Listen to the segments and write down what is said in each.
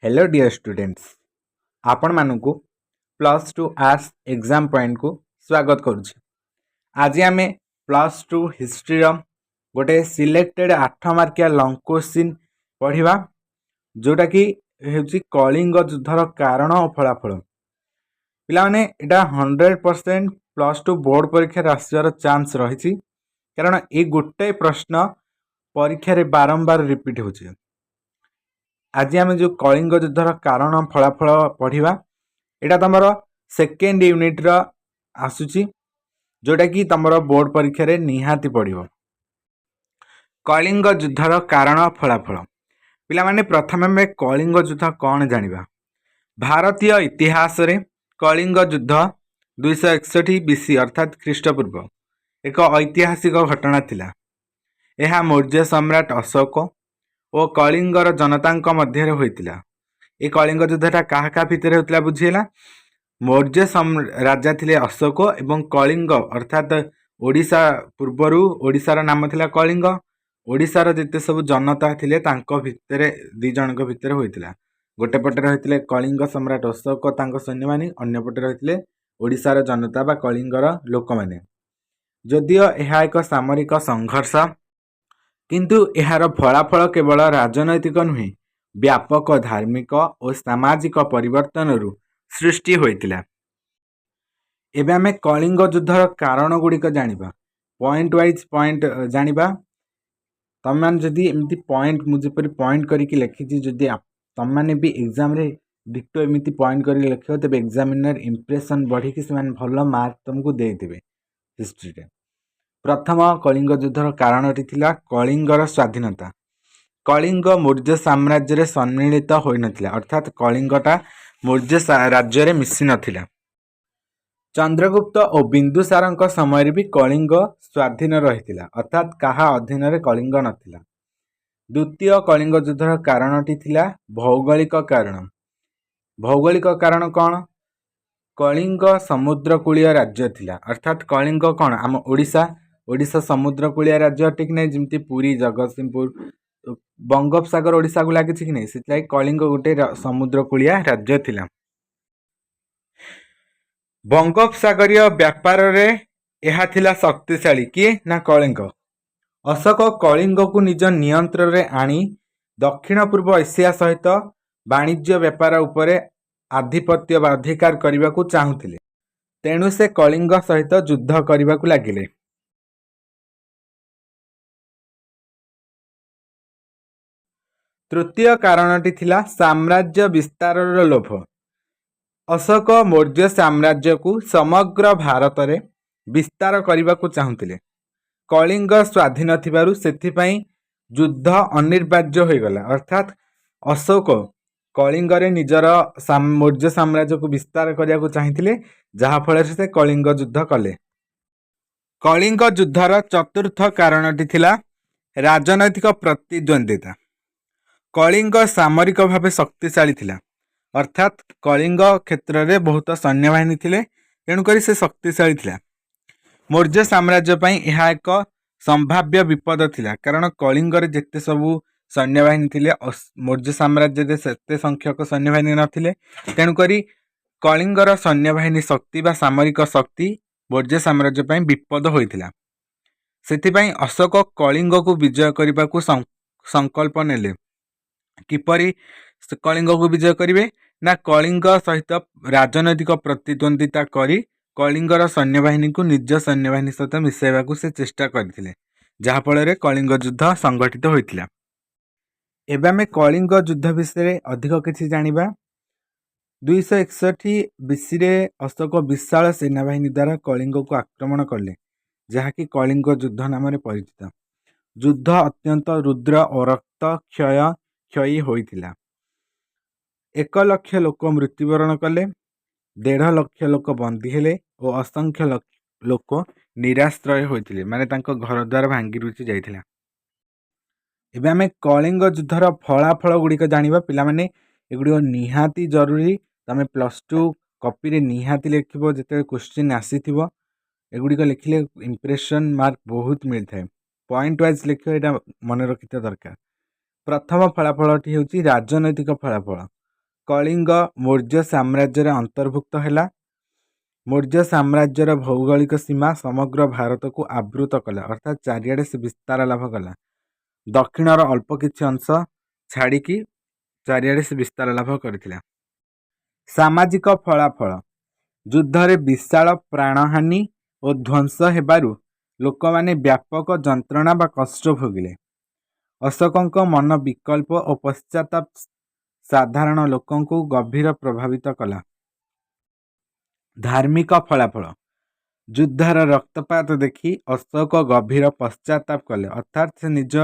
Hello dear students, आपण मानकु plus two arts exam point को स्वागत करुछि। आज आमे प्लस टू हिस्ट्री गोटे सिलेक्टेड 8 मार्किया लॉन्ग क्वेश्चन पढ़िबा, जोटा कि हेउछि कलिंग युद्धर कारण और फलाफल। पिला माने एटा 100% प्लस टू बोर्ड परीक्षा आसार चांस रही, कारण ए गोटे प्रश्न परीक्षा रे बारंबार रिपीट होछि। आज आम जो कलिंग युद्धर कारण फलाफल पढ़ा, यहाँ तुम सेकेंड यूनिट आसूची, जोटा कि तुम बोर्ड परीक्षा रे निहाती पड़ो। कलिंग युद्धर कारण फलाफल पिला माने प्रथम आम कलिंग युद्ध कौन जानिबा। भारतीय इतिहास रे कलिंग युद्ध 261 BC अर्थात ख्रीष्टपूर्व एक ऐतिहासिक घटना थिला। यह मौर्य सम्राट अशोक और कलिंगर जनता मध्य होता। ये कलिंग युद्धटा क्या भितर होता बुझीगला। मौर्य राजा थिले अशोक एवं कलिंग अर्थात ओडिशा पूर्वर ओडिशार नाम थिला कलिंग। ओडिशार जिते सब जनता थिले तांको भितरे दी जनक भितर होइतिला। गोटे पटे रहिथिले कलिंग सम्राट अशोक तांको सैन्यबाहिनी, अन्य पटे रहिथिले ओडिशार जनता बा कलिंगर लोक माने। जदियो यह एक सामरिक संघर्ष, किंतु यार फलाफल केवल राजनैतिक नुहे, व्यापक धार्मिक और सामाजिक परिवर्तन सृष्टि होइतिला। एबे आमे कलिंग युद्धर कारण गुड़िक जानिबा, पॉइंट वाइज पॉइंट जानिबा। तम मान जदि एमती पॉइंट मुझे पॉइंट करके लिखी, जदि तम माने भी एग्जाम रे डिक्टो एमती पॉइंट करके लिखियो, तेबे एग्जामिनर इंप्रेशन बढ़ी कि से भल मार्क तुमको देदेवे हिस्ट्री रे। प्रथम कलिंग युद्धर कारणटी थिला कलिंगर स्वाधीनता। कलिंग मौर्य साम्राज्य रे सम्मिलित होई नथिला, अर्थात कलिंगटा मौर्य राज्य रे मिसी नथिला। चंद्रगुप्त और बिंदुसारଙ୍କ समय भी कलिंग स्वाधीन रहिथिला, अर्थात कहा अधीन रे कलिंग नथिला। द्वितीय कलिंग युद्धर कारणटी थिला भौगोलिक कारण। भौगोलिक कारण कौन? कलिंग समुद्रकूलीय राज्य थिला, अर्थात कलिंग कौन आम ओडिशा ओडिशा समुद्रकूलीय राज्य टिक नहीं, जमती पुरी जगतसिंहपुर बंगोपसागर ओडिशा को लगी कि नहीं, से कलिंग गोटे समुद्रकूलीय राज्य थिला। बंगोपसागरीय व्यापार रे यह थिला शक्तिशाली किए ना कलिंग। अशोक कलिंग को निज नियंत्रण रे आनी दक्षिण पूर्व एशिया सहित वाणिज्य व्यापार उपरे आधिपत्य व अधिकार करने को चाहूले, तेणु से कलिंग सहित युद्ध करने को लगिले। तृतीय कारणटी थिला साम्राज्य विस्तार लोभ। अशोक मौर्य साम्राज्य को समग्र भारत रे विस्तार करने को चाहूले। कलिंग स्वाधीन थिबारु सेथिपई युद्ध अनिवार्य हो गला, अर्थात अशोक कलिंग रे निजर मौर्य साम्राज्य को विस्तार करने को चाहिए, जहाँफल से कलिंग युद्ध कले। कलिंग युद्धर चतुर्थ कारणटी थिला राजनैतिक प्रतिद्वंदिता। कलिंग सामरिक भाव शक्तिशाली थिला, अर्थात कलिंग क्षेत्र में बहुत सैन्यबाहिनी थिले, तेणुक से शक्तिशाली थिला। मौर्य साम्राज्य पई यह एक संभाव्य विपद थिला, कारण कलिंग रे जेते सबू सैन्यबाहिनी थिले मौर्य साम्राज्य रे सेते संख्यक सैन्यबाहिनी नथिले, तेणुक कलिंगर सैन्यबाहिनी शक्ति बा सामरिक शक्ति मौर्य साम्राज्य पई विपद होइथिला। सेथिपई अशोक कलिंग को विजय करने को संकल्प नेले। किपरि कलिंग को विजय करिवे ना, कलिंग सहित राजनैतिक प्रतिद्वंदिता करी कलिंगर सैन्यबाहिनी को निज सैन्यबाहिनी सहित मिसाइबा को से चेष्टा करथिले, जहाँफल कलिंग युद्ध संगठित होइथिला। एबे आमे कलिंग युद्ध विषय अधिक किछि जानिबा। 261 BC रे अशोक विशाल सेनाबाहिनी द्वारा कलिंग को आक्रमण कले, जहाँकि कलिंग युद्ध नाम परिचित। युद्ध अत्यंत रुद्र और रक्त क्षयी होइथिला। 1 लाख लोक मृत्युवरण कले, 1.5 लाख लोक बंदी हेले और असंख्य लोक निराश्रय होइथिले, माने तांको घर द्वार भांगी रुचि जाइथिला। एबे आमे कलिंग युद्धर फलाफल गुड़िक जानिबा। पिला माने एगुड़िक निहाती जरूरी, तमे प्लस टू कॉपी रे निहाती लिखिबो, जेते क्वेश्चन आसीथिबो एगुड़िक लिखिले इंप्रेशन मार्क बहुत मिलता है। पॉइंट वाइज लिखियो, एटा मन रखिते दरकार। प्रथम फलाफलटी हेउची राजनैतिक फलाफल। कलिंग मौर्य साम्राज्य अंतर्भुक्त है। मौर्य साम्राज्यर भौगोलिक सीमा समग्र भारत को आवृत कला अर्थात चारिआडे से विस्तार लाभ कला। दक्षिणर अल्प किछि अंश छाड़िकी चारिआडे से विस्तार लाभ करथिला। सामाजिक फलाफल युद्धरे विशाल प्राणहानि और ध्वंस हेबारु लोकमाने व्यापक जंत्रणा बा कष्ट भोगिले। अशोकंक मन विकल्प और पश्चाताप साधारण लोकों को गभीर प्रभावित कला। धार्मिक फलाफल युद्धर रक्तपात देखि अशोक गभीर पश्चाताप कले अर्थात से निज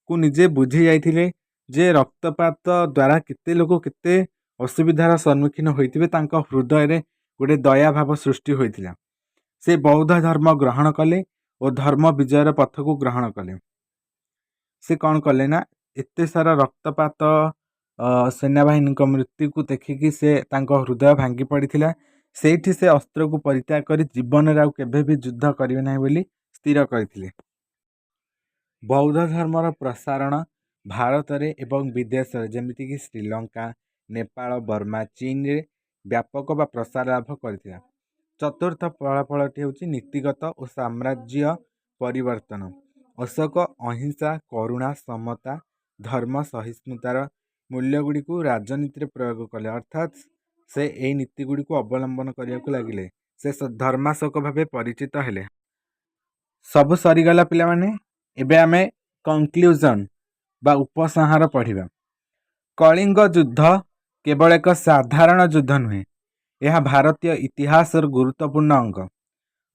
को निजे बुझी जाइथिले जे रक्तपात द्वारा केते लोक केते असुविधार सम्मुखीन होइतिबे। तांका हृदय रे गोटे दया भाव सृष्टि होइतिला। से बौद्ध धर्म ग्रहण कले और धर्म विजयर पथ को ग्रहण कले। से कौन कले ना एते सारा रक्तपात सेनाबाहिनी मृत्यु को देखिकी से तांका हृदय भांगी पड़िथिला। सेठी से अस्त्र को परित्याग करी जीवन रे केबे भी युद्ध करिवे नाही बोली स्थिर करथिले। बौद्ध धर्मर प्रसारण भारत रे एवं विदेश जेमिति कि श्रीलंका, नेपाल, बर्मा, चीन रे व्यापक बा प्रसार लाभ करथिला। चतुर्थ फलाफलटी होची नीतिगत और साम्राज्य परिवर्तन। अशोक अहिंसा, करुणा, समता, धर्म सहिष्णुतार मूल्यगुड़ी को राजनीति प्रयोग कले अर्थात से यही नीति गुड़ी को अवलंबन करने को लगिले। से धर्माशोक भावे परिचित हेले। सब सरीगला पिला माने एबे आमे कंक्लूजन बा उपसंहार पढ़िबा। कलिंग युद्ध केवल एक साधारण युद्ध नुहे, यह भारतीय इतिहास गुरुत्वपूर्ण अंग।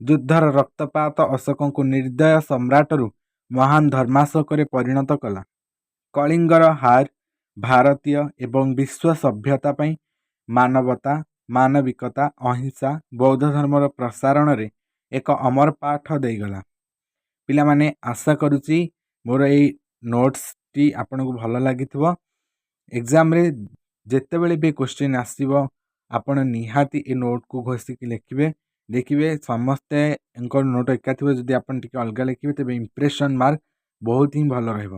युद्धर रक्तपात अशोक को निर्दय सम्राटरू महान धर्माशोक परिणत कला। कलिंगर हार भारतीय एवं विश्व सभ्यता पई मानवता, मानविकता, अहिंसा, बौद्ध धर्मर प्रसारण रे एक अमर पाठ देगला। पिला माने आशा करुची मोर ए नोट्स टी आपन को भल लागिथिबो। एग्जाम रे जेते बेले भी क्वेश्चन आसीबो आपण निहाती ए नोट को घोषिक लिखिबे। देखिए समस्ते नोट एका थिबो, जदि आपण टिके अलगा लिखिबे तेबे इंप्रेशन मार्क बहुत ही भल रहइबो।